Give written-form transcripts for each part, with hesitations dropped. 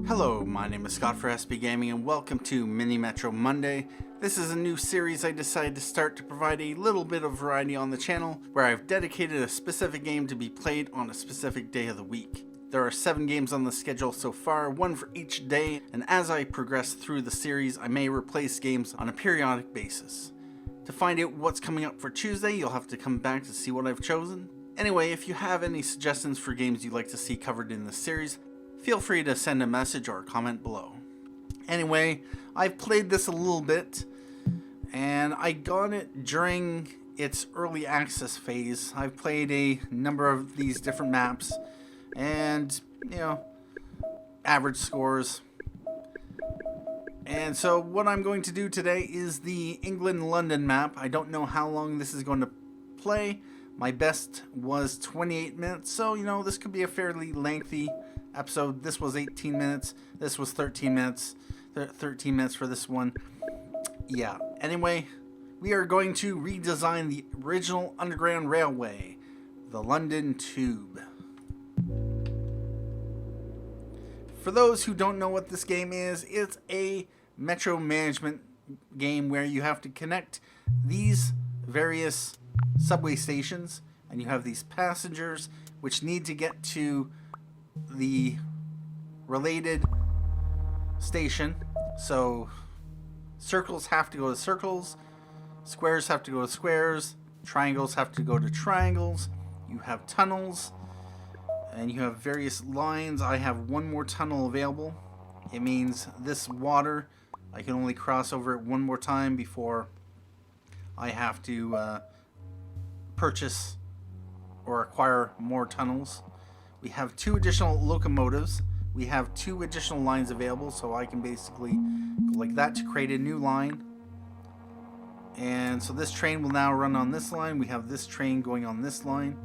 Hello, my name is Scott for SB Gaming and welcome to Mini Metro Monday. This is a new series I decided to start to provide a little bit of variety on the channel where I've dedicated a specific game to be played on a specific day of the week. There are 7 games on the schedule so far, one for each day, and as I progress through the series I may replace games on a periodic basis. To find out what's coming up for Tuesday, you'll have to come back to see what I've chosen. Anyway, if you have any suggestions for games you'd like to see covered in this series, feel free to send a message or a comment below. Anyway, I've played this a little bit, and I got it during its early access phase. I've played a number of these different maps, and, average scores. And so what I'm going to do today is the England-London map. I don't know how long this is going to play. My best was 28 minutes, so, this could be a fairly lengthy episode. This was 18 minutes. This was 13 minutes. 13 minutes for this one. Yeah. Anyway, we are going to redesign the original Underground Railway, the London Tube. For those who don't know what this game is, it's a metro management game where you have to connect these various subway stations, and you have these passengers which need to get to the related station. So circles have to go to circles, squares have to go to squares, triangles have to go to triangles. You have tunnels and you have various lines. I have one more tunnel available. It means this water I can only cross over it one more time before I have to purchase or acquire more tunnels. We have 2 additional locomotives. We have 2 additional lines available, so I can basically go like that to create a new line. And so this train will now run on this line. We have this train going on this line.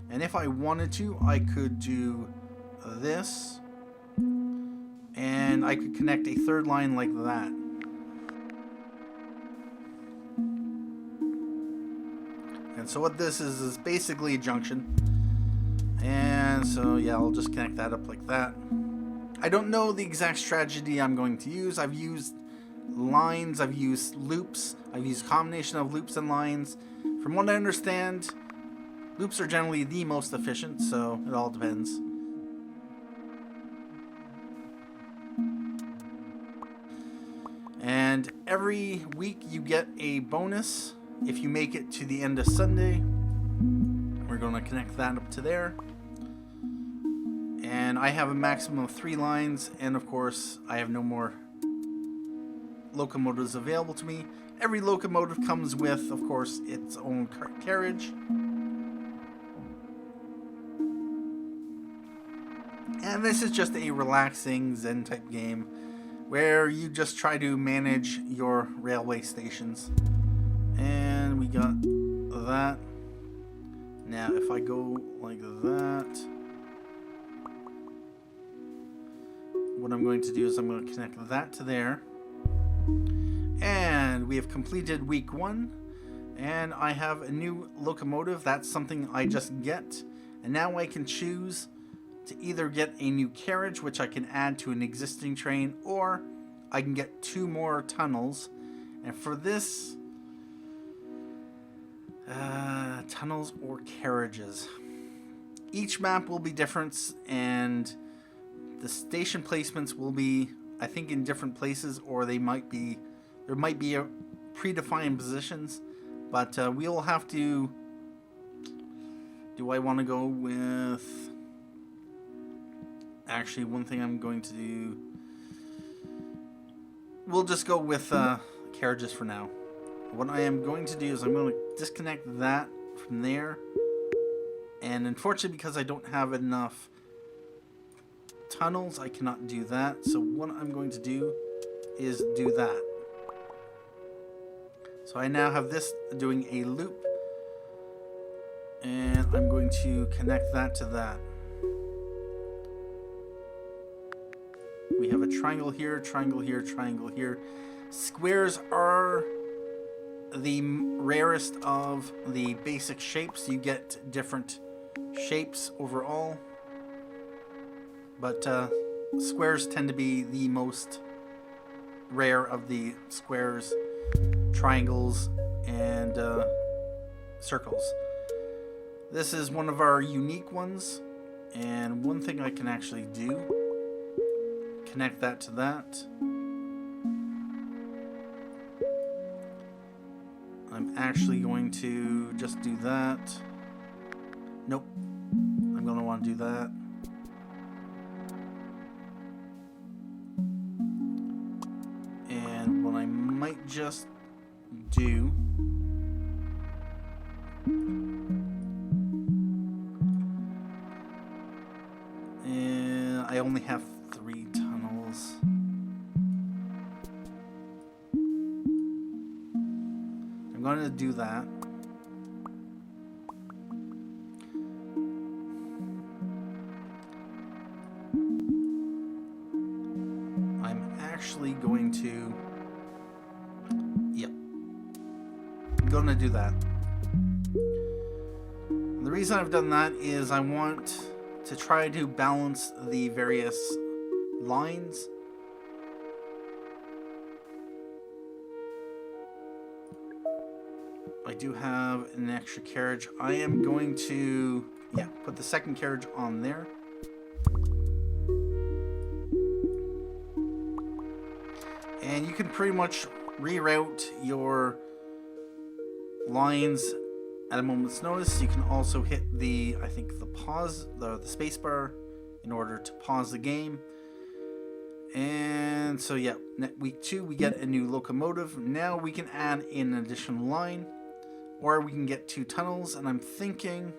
And if I wanted to, I could do this. And I could connect a 3rd line like that. And so what this is basically a junction. And so yeah, I'll just connect that up like that. I don't know the exact strategy I'm going to use. I've used lines, I've used loops, I've used a combination of loops and lines. From what I understand, loops are generally the most efficient, so it all depends. And every week you get a bonus if you make it to the end of Sunday. We're going to connect that up to there. And I have a maximum of 3 lines, and of course I have no more locomotives available to me. Every locomotive comes with, of course, its own carriage. And this is just a relaxing Zen type game where you just try to manage your railway stations. And we got that. Now if I go like that, what I'm going to do is I'm going to connect that to there. And we have completed week 1. And I have a new locomotive. That's something I just get. And now I can choose to either get a new carriage, which I can add to an existing train, or I can get 2 more tunnels. And for this, tunnels or carriages. Each map will be different, and the station placements will be, I think, in different places, or there might be a predefined positions. But we'll have to. Do I want to go with? Actually, one thing I'm going to do. We'll just go with carriages for now. What I am going to do is I'm going to disconnect that from there. And unfortunately, because I don't have enough tunnels, I cannot do that. So what I'm going to do is do that. So I now have this doing a loop. And I'm going to connect that to that. We have a triangle here, triangle here, triangle here. Squares are the rarest of the basic shapes. You get different shapes overall. But squares tend to be the most rare of the squares, triangles, and circles. This is one of our unique ones, and one thing I can actually do, connect that to that. I'm actually going to just do that. Nope. I'm going to want to do that. And what I might just do, and I only have 3 tunnels. I'm going to do that. Actually going to, yep, I'm going to do that. And the reason I've done that is I want to try to balance the various lines. I do have an extra carriage. I am going to, yeah, put the second carriage on there. And you can pretty much reroute your lines at a moment's notice. You can also hit the, I think, the pause, the space bar in order to pause the game. And so yeah, week 2 we get a new locomotive. Now we can add in an additional line, or we can get 2 tunnels. And I'm thinking,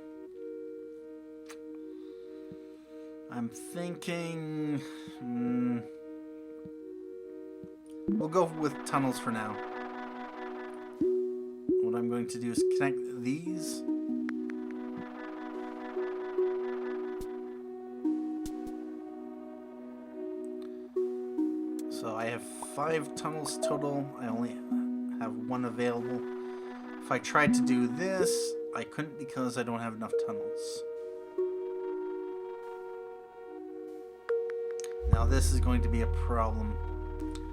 we'll go with tunnels for now. What I'm going to do is connect these. So I have 5 tunnels total. I only have 1 available. If I tried to do this, I couldn't because I don't have enough tunnels. Now this is going to be a problem.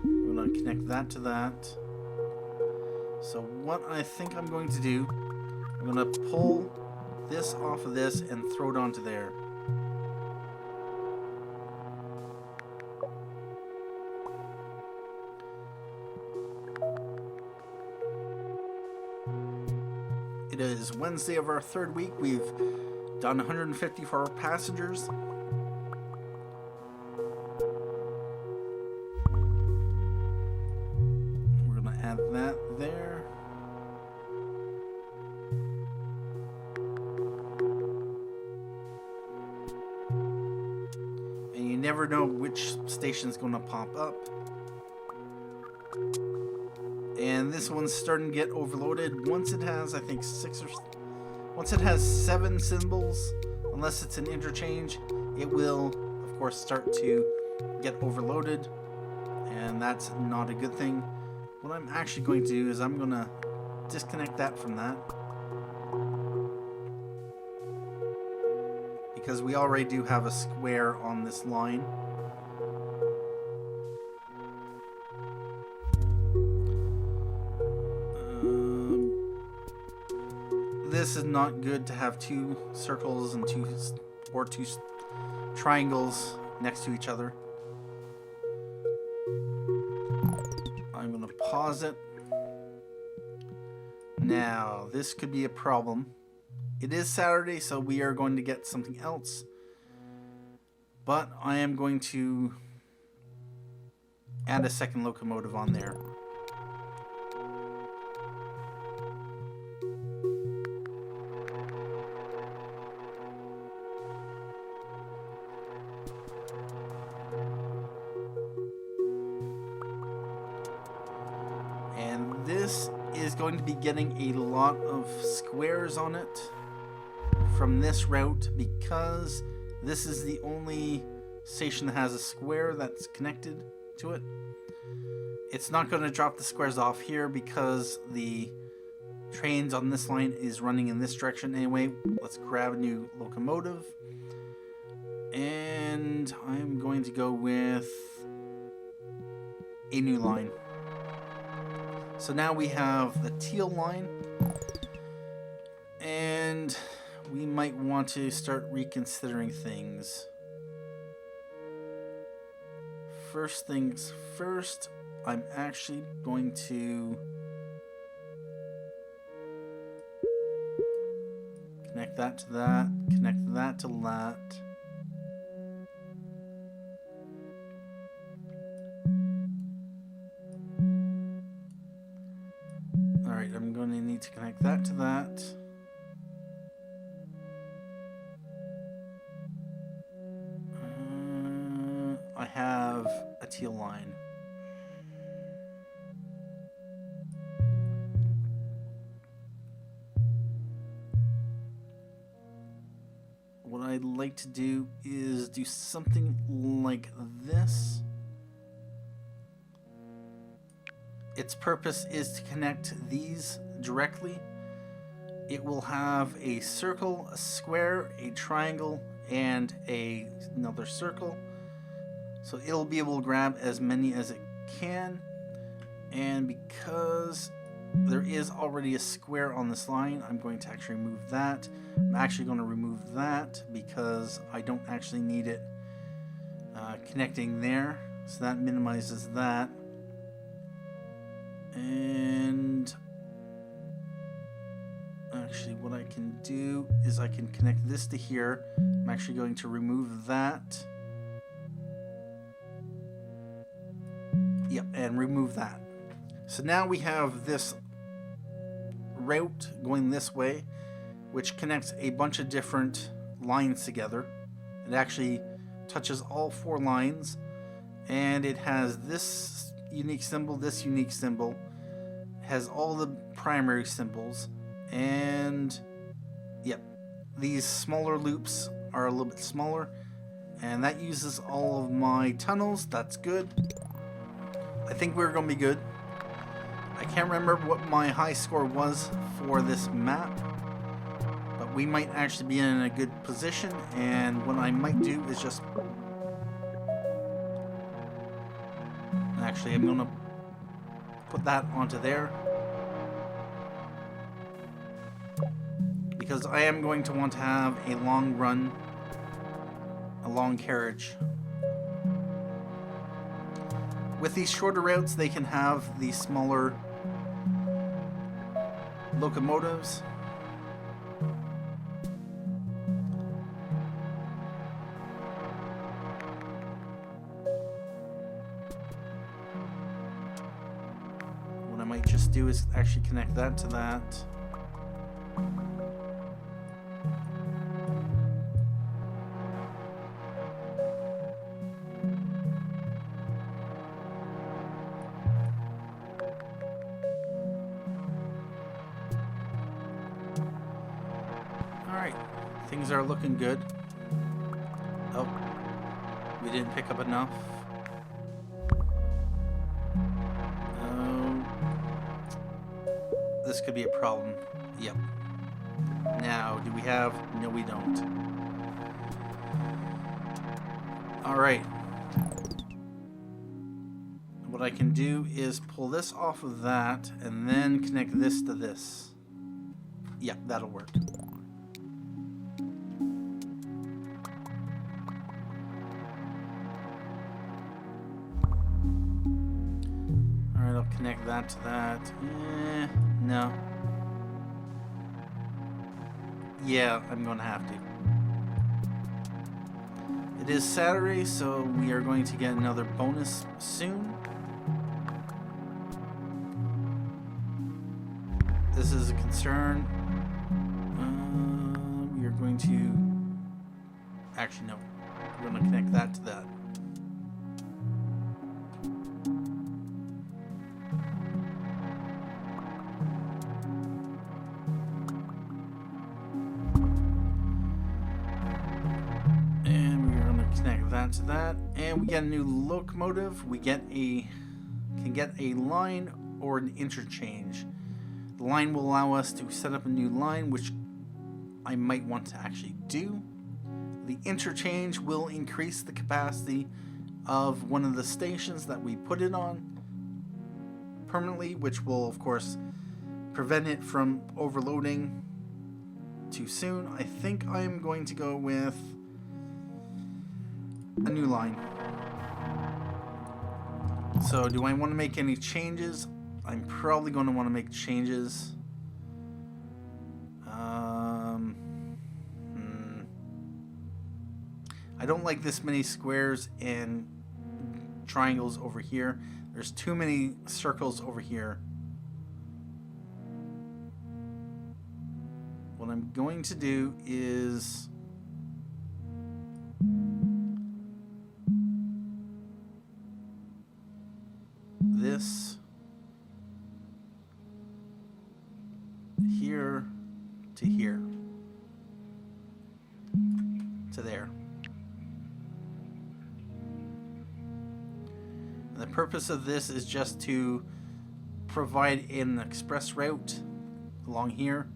I'm going to connect that to that. So what I think I'm going to do, I'm going to pull this off of this and throw it onto there. It is Wednesday of our 3rd week. We've done 154 passengers. Add that there. And you never know which station is going to pop up. And this one's starting to get overloaded. Once it has, I think, once it has 7 symbols, unless it's an interchange, it will, of course, start to get overloaded. And that's not a good thing. What I'm actually going to do is I'm going to disconnect that from that, because we already do have a square on this line. This is not good to have 2 circles and 2 triangles next to each other. I'm going to pause it. Now, this could be a problem. It is Saturday, so we are going to get something else. But I am going to add a second locomotive on there. This is going to be getting a lot of squares on it from this route, because this is the only station that has a square that's connected to it. It's not going to drop the squares off here because the trains on this line is running in this direction anyway. Let's grab a new locomotive, And I'm going to go with a new line. So now we have the teal line, and we might want to start reconsidering things. First things first, I'm actually going to connect that to that, connect that to that. Alright, I'm going to need to connect that to that. I have a teal line. What I'd like to do is do something like this. Its purpose is to connect these directly. It will have a circle, a square, a triangle, and another circle. So it'll be able to grab as many as it can. And because there is already a square on this line, I'm going to actually remove that. I'm actually going to remove that because I don't actually need it connecting there. So that minimizes that. And actually what I can do is I can connect this to here. I'm actually going to remove that. Yep, and remove that. So now we have this route going this way, which connects a bunch of different lines together. It actually touches all 4 lines, and it has this unique symbol, this unique symbol, has all the primary symbols, and yep, these smaller loops are a little bit smaller, and that uses all of my tunnels. That's good. I think we're going to be good. I can't remember what my high score was for this map, but we might actually be in a good position, and what I might do is just... Actually, I'm going to put that onto there, because I am going to want to have a long run, a long carriage. With these shorter routes, they can have these smaller locomotives. What I might just do is actually connect that to that. Alright, things are looking good. Oh, we didn't pick up enough. Oh, this could be a problem. Yep. Now, do we have... No, we don't. Alright. What I can do is pull this off of that and then connect this to this. Yep, that'll work. Alright, I'll connect that to that. No. Yeah, I'm going to have to. It is Saturday, so we are going to get another bonus soon. This is a concern. We are going to... Actually, no. We're going to connect that to that. To that, and we get a new locomotive. We can get a line or an interchange. The line will allow us to set up a new line, which I might want to actually do. The interchange will increase the capacity of one of the stations that we put it on permanently, which will, of course, prevent it from overloading too soon. I think I'm going to go with a new line. So do I want to make any changes? I'm probably going to want to make changes. I don't like this many squares and triangles over here. There's too many circles over here. What I'm going to do is this here to here to there. And the purpose of this is just to provide an express route along here.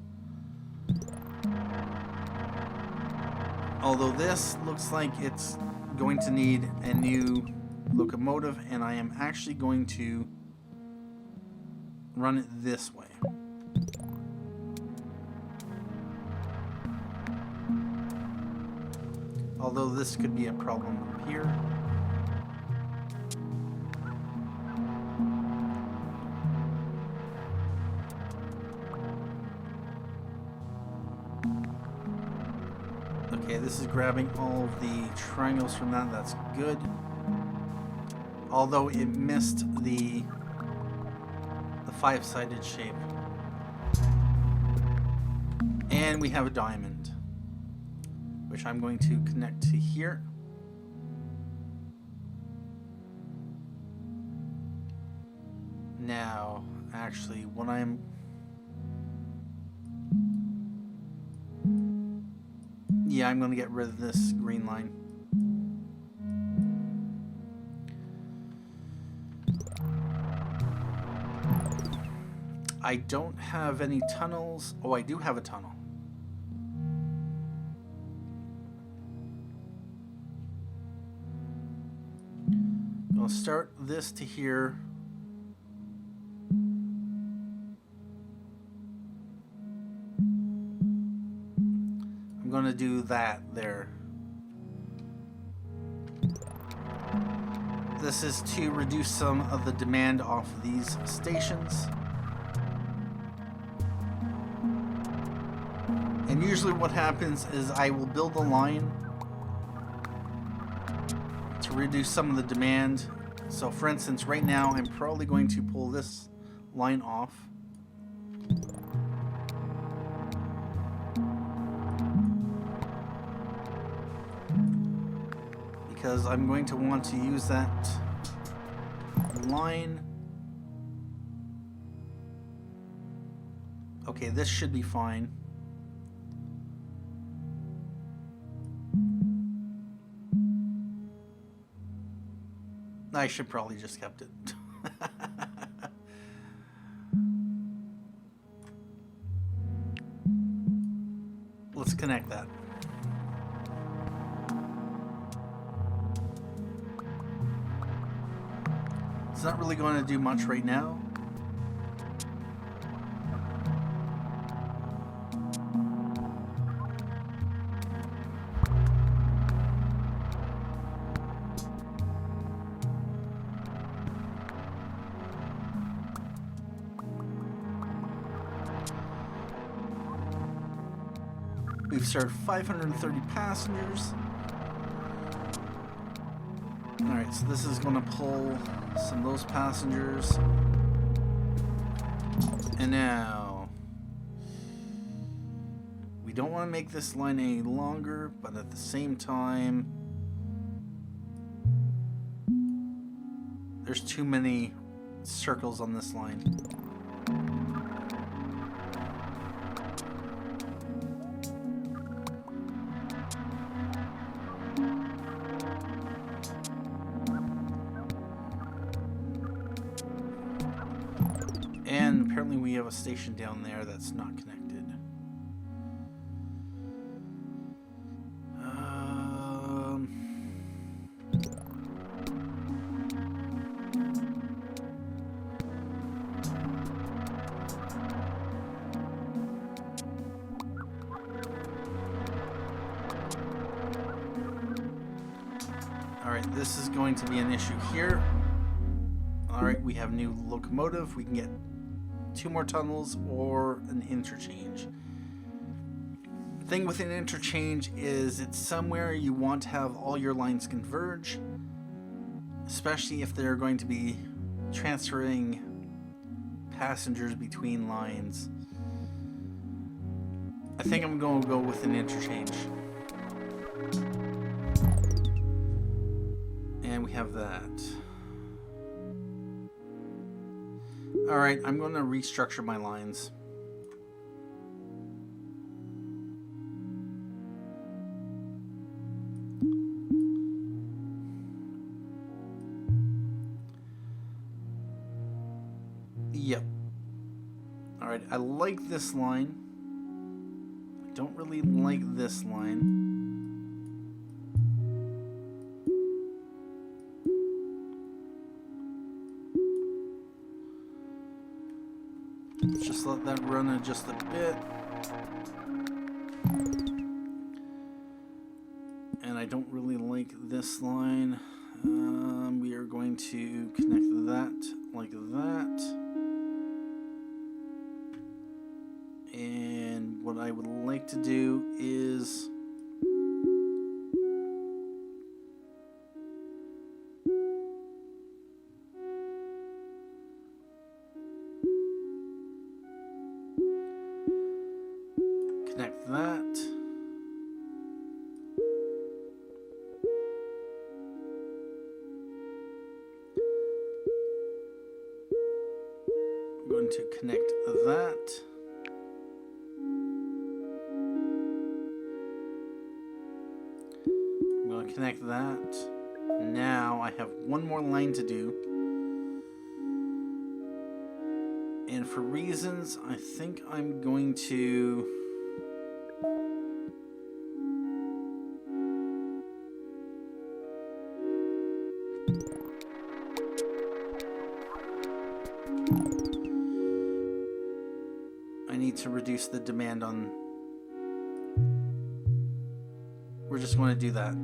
Although this looks like it's going to need a new locomotive, and I am actually going to run it this way. Although this could be a problem up here. Okay, this is grabbing all of the triangles from that. That's good. Although it missed the five-sided shape. And we have a diamond, which I'm going to connect to here. Now, actually, what I'm... Yeah, I'm going to get rid of this green line. I don't have any tunnels. Oh, I do have a tunnel. I'll start this to here. I'm going to do that there. This is to reduce some of the demand off of these stations. And usually what happens is I will build a line to reduce some of the demand. So for instance, right now I'm probably going to pull this line off. Because I'm going to want to use that line. Okay, this should be fine. I should probably just kept it. Let's connect that. It's not really going to do much right now. We've served 530 passengers. Alright, so this is going to pull some of those passengers. And now, we don't want to make this line any longer, but at the same time, there's too many circles on this line. And apparently we have a station down there that's not connected. Alright, this is going to be an issue here. Alright, we have new locomotive. We can get 2 more tunnels or an interchange. The thing with an interchange is it's somewhere you want to have all your lines converge, especially if they're going to be transferring passengers between lines. I think I'm going to go with an interchange. And we have that. Alright, I'm going to restructure my lines. Yep. Alright, I like this line. I don't really like this line. Let's just let that run in just a bit. And I don't really like this line. We are going to connect that like that. And what I would like to do is connect that. I'm going to connect that. I'm going to connect that. Now I have one more line to do. And for reasons, I think I'm going to reduce the demand on. We're just going to do that.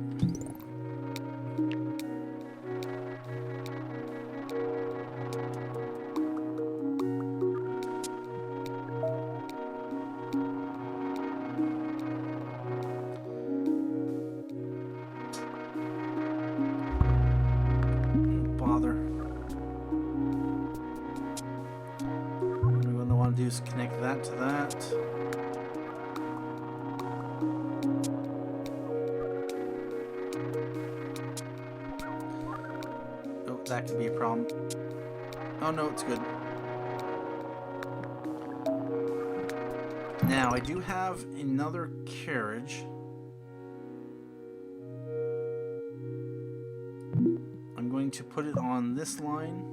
Don't bother. What we're going to want to do is connect that to that. That could be a problem. Oh no, it's good. Now I do have another carriage. I'm going to put it on this line.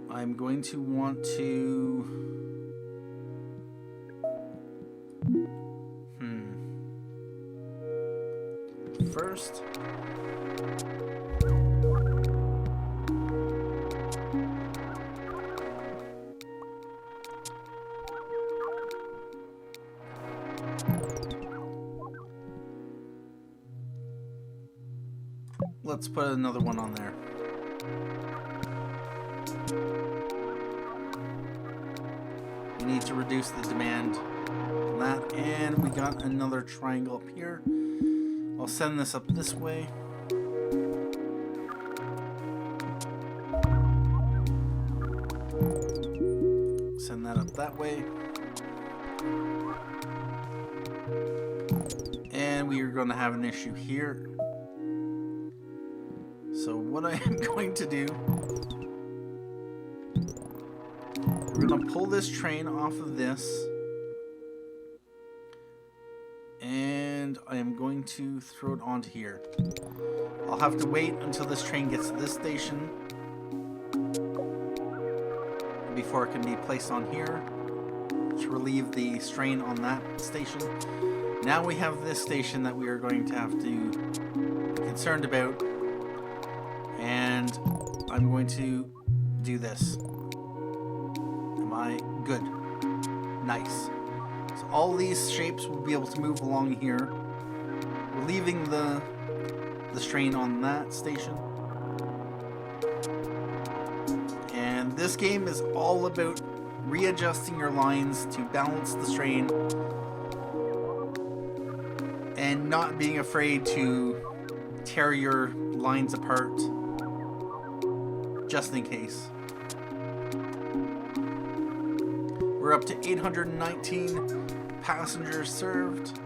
I'm going to want to first. Let's put another one on there. We need to reduce the demand on that, and we got another triangle up here. I'll send this up this way. Send that up that way. And we are going to have an issue here. So what I am going to do, we're going to pull this train off of this. I am going to throw it onto here. I'll have to wait until this train gets to this station before it can be placed on here to relieve the strain on that station. Now we have this station that we are going to have to be concerned about, and I'm going to do this. Am I good? Nice. So all these shapes will be able to move along here, relieving the strain on that station. And this game is all about readjusting your lines to balance the strain and not being afraid to tear your lines apart just in case. We're up to 819 passengers served.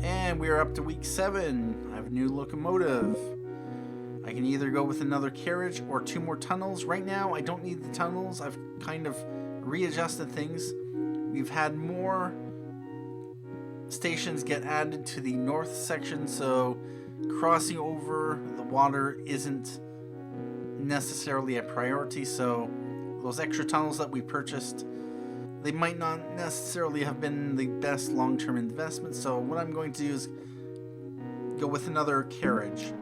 And we're up to week 7. I have a new locomotive. I can either go with another carriage or 2 more tunnels. Right now, I don't need the tunnels. I've kind of readjusted things. We've had more stations get added to the north section, so crossing over the water isn't necessarily a priority. So those extra tunnels that we purchased, they might not necessarily have been the best long-term investment. So what I'm going to do is go with another carriage.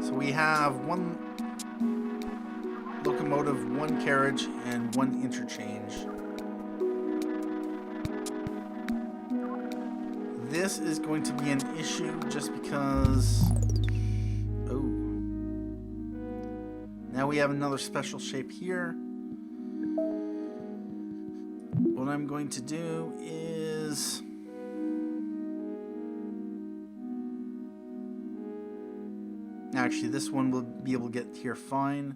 So we have 1 locomotive, 1 carriage, and 1 interchange. This is going to be an issue just because... Oh. Now we have another special shape here. What I'm going to do is... Actually, this one will be able to get here fine.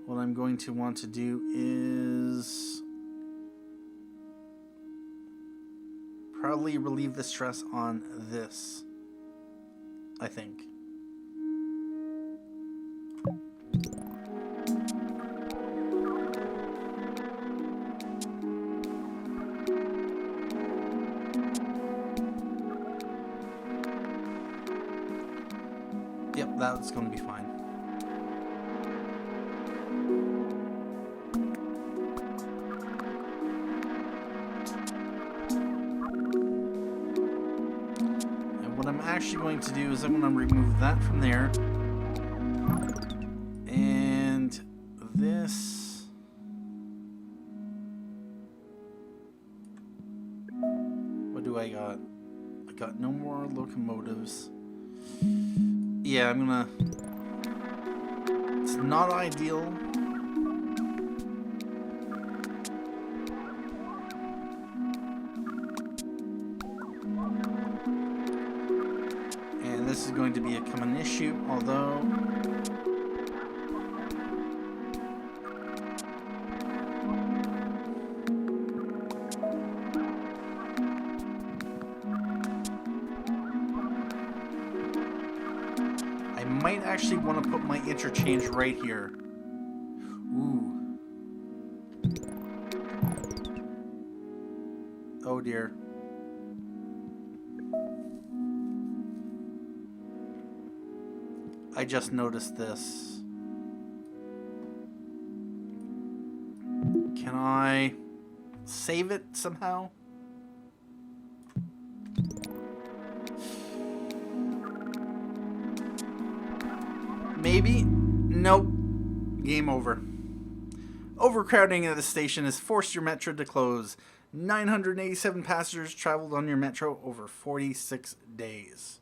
What I'm going to want to do is probably relieve the stress on this, I think. Yep, that's going to be fine. And what I'm actually going to do is I'm going to remove that from there. And this... What do I got? I got no more locomotives. Yeah, I'm gonna... It's not ideal. And this is going to become an issue, although... I might actually want to put my interchange right here. Ooh. Oh dear. I just noticed this. Can I save it somehow? Maybe? Nope. Game over. Overcrowding at the station has forced your metro to close. 987 passengers traveled on your metro over 46 days.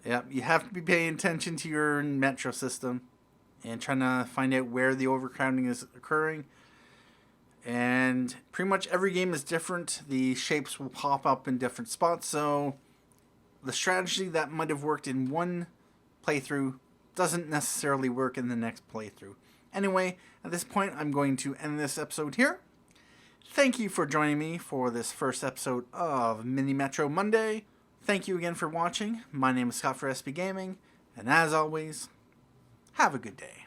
Yep, you have to be paying attention to your metro system and trying to find out where the overcrowding is occurring. And pretty much every game is different. The shapes will pop up in different spots, so the strategy that might have worked in one playthrough doesn't necessarily work in the next playthrough. Anyway, at this point, I'm going to end this episode here. Thank you for joining me for this first episode of Mini Metro Monday. Thank you again for watching. My name is Scott for SB Gaming, and as always, have a good day.